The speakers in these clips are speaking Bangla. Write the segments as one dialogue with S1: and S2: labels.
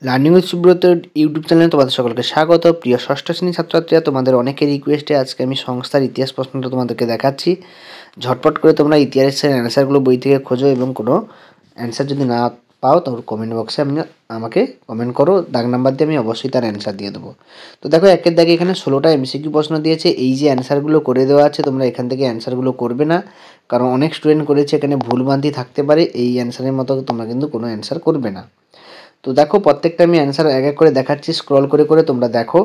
S1: লার্নিং উইথ সুব্রত ইউটিউব চ্যানেলে তোমাদের সকলকে স্বাগত। প্রিয় ষষ্ঠ শ্রেণীর ছাত্রছাত্রীরা, তোমাদের অনেকের রিকোয়েস্টে আজকে আমি সংস্থার ইতিহাস প্রশ্নটা তোমাদেরকে দেখাচ্ছি। ঝটপট করে তোমরা ইতিহাসের অ্যান্সারগুলো বই থেকে খোঁজো এবং কোনো অ্যান্সার যদি না পাও তো কমেন্ট বক্সে আমাকে কমেন্ট করো, দাগ নাম্বার দিয়ে আমি অবশ্যই তার অ্যান্সার দিয়ে দেবো। তো দেখো, একের দাগে এখানে 16টা এমসিকিউ প্রশ্ন দিয়েছে। এই যে অ্যান্সারগুলো করে দেওয়া আছে, তোমরা এখান থেকে অ্যান্সারগুলো করবে না, কারণ অনেক স্টুডেন্ট করেছে, এখানে ভুলভ্রান্তি থাকতে পারে। এই অ্যান্সারের মতো তোমরা কিন্তু কোনো অ্যান্সার করবে না। তো দেখো, প্রত্যেকটা আমি অ্যান্সার এক এক করে দেখাচ্ছি, স্ক্রল করে করে তোমরা দেখো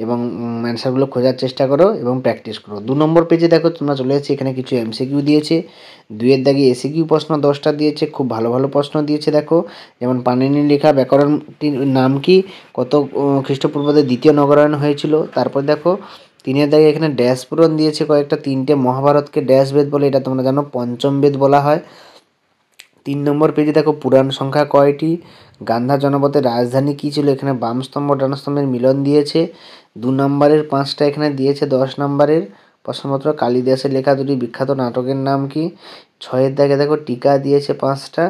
S1: এবং অ্যান্সারগুলো খোঁজার চেষ্টা করো এবং প্র্যাকটিস করো। 2 নম্বর পেজে দেখো তোমরা চলে এসেছি, এখানে কিছু এমসিকিউ দিয়েছে। 2-এর দাগে এসিকিউ প্রশ্ন 10টা দিয়েছে, খুব ভালো ভালো প্রশ্ন দিয়েছে। দেখো, যেমন পাণিনির লেখা ব্যাকরণটির নাম কি, কত খ্রিস্টপূর্বাব্দে দ্বিতীয় নগরায়ণ হয়েছিল। তারপর দেখো 3-এর দাগে এখানে ড্যাশ পূরণ দিয়েছে কয়েকটা, 3টে মহাভারতকে ড্যাশ বেদ বলে, এটা তোমরা জানো পঞ্চম বেদ বলা হয়। 3 নম্বর পেজে দেখো পুরাণ সংখ্যা কয়টি, গান্ধার জনপদের রাজধানী কী ছিল, এখানে বামস্তম্ভ ডানস্তম্ভের মিলন দিয়েছে। 2 নম্বরের 5টা এখানে দিয়েছে। 10 নম্বরের প্রশ্নপত্র, কালিদাসের লেখা দুটি বিখ্যাত নাটকের নাম কি। 6-এর দাগে দেখো টিকা দিয়েছে 5টা।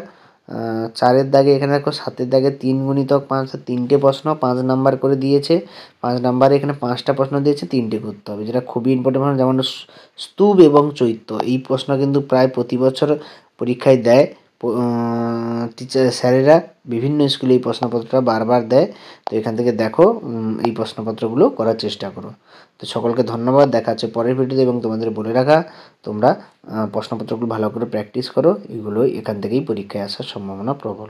S1: 4-এর দাগে এখানে দেখো 7-এর দাগে 3 গুণিতক 5, 3টে প্রশ্ন 5 নাম্বার করে দিয়েছে। 5 নাম্বারে এখানে 5টা প্রশ্ন দিয়েছে, 3টে করতে হবে, যেটা খুবই ইম্পর্টেন্ট। যেমন স্তূপ এবং চৈত্য, এই প্রশ্ন কিন্তু প্রায় প্রতি বছর পরীক্ষায় দেয়। টিচার স্যারেরা বিভিন্ন স্কুলে এই প্রশ্নপত্রটা বারবার দেয়। তো এখান থেকে দেখো, এই প্রশ্নপত্রগুলো করার চেষ্টা করো। তো সকলকে ধন্যবাদ, দেখা হচ্ছে পরের ভিডিওতে। এবং তোমাদের বলে রাখা, তোমরা প্রশ্নপত্রগুলো ভালো করে প্র্যাকটিস করো, এগুলোই এখান থেকেই পরীক্ষায় আসার সম্ভাবনা প্রবল।